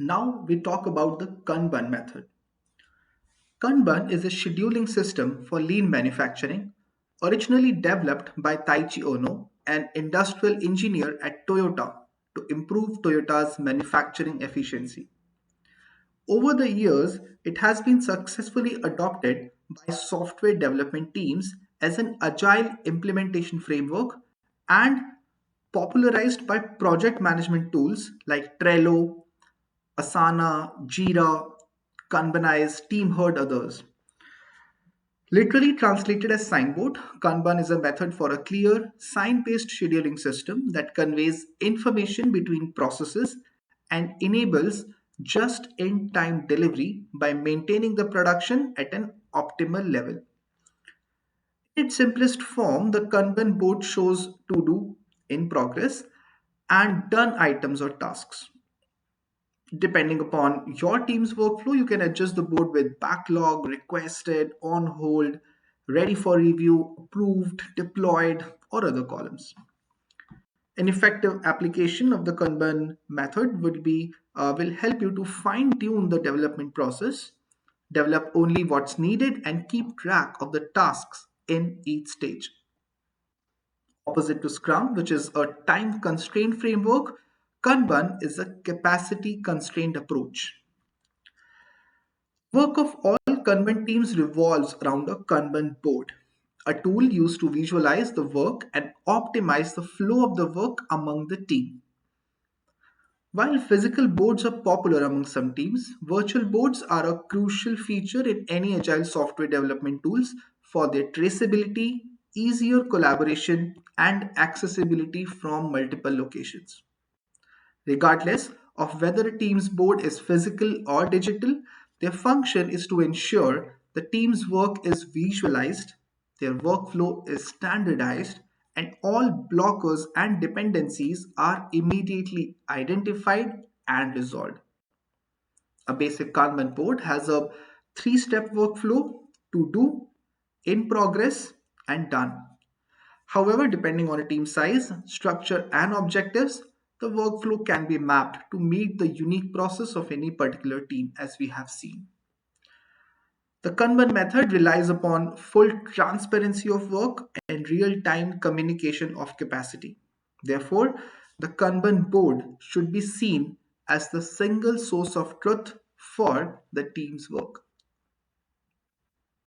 Now we talk about the Kanban method. Kanban is a scheduling system for lean manufacturing, originally developed by Taichi Ono, an industrial engineer at Toyota, to improve Toyota's manufacturing efficiency. Over the years, it has been successfully adopted by software development teams as an agile implementation framework and popularized by project management tools like Trello, Asana, Jira, Kanbanize, Teamherd, others. Literally translated as signboard, Kanban is a method for a clear, sign based scheduling system that conveys information between processes and enables just in time delivery by maintaining the production at an optimal level. In its simplest form, the Kanban board shows to do, in progress, and done items or tasks. Depending upon your team's workflow, you can adjust the board with backlog, requested, on hold, ready for review, approved, deployed, or other columns. An effective application of the Kanban method will help you to fine tune the development process, develop only what's needed, and keep track of the tasks in each stage. Opposite to Scrum, which is a time constrained framework, Kanban is a capacity constrained approach. Work of all Kanban teams revolves around a Kanban board, a tool used to visualize the work and optimize the flow of the work among the team. While physical boards are popular among some teams, virtual boards are a crucial feature in any agile software development tools for their traceability, easier collaboration, and accessibility from multiple locations. Regardless of whether a team's board is physical or digital, their function is to ensure the team's work is visualized, their workflow is standardized, and all blockers and dependencies are immediately identified and resolved. A basic Kanban board has a three-step workflow: to do, in progress, and done. However, depending on a team size, structure, and objectives, the workflow can be mapped to meet the unique process of any particular team, as we have seen. The Kanban method relies upon full transparency of work and real time communication of capacity. Therefore, the Kanban board should be seen as the single source of truth for the team's work.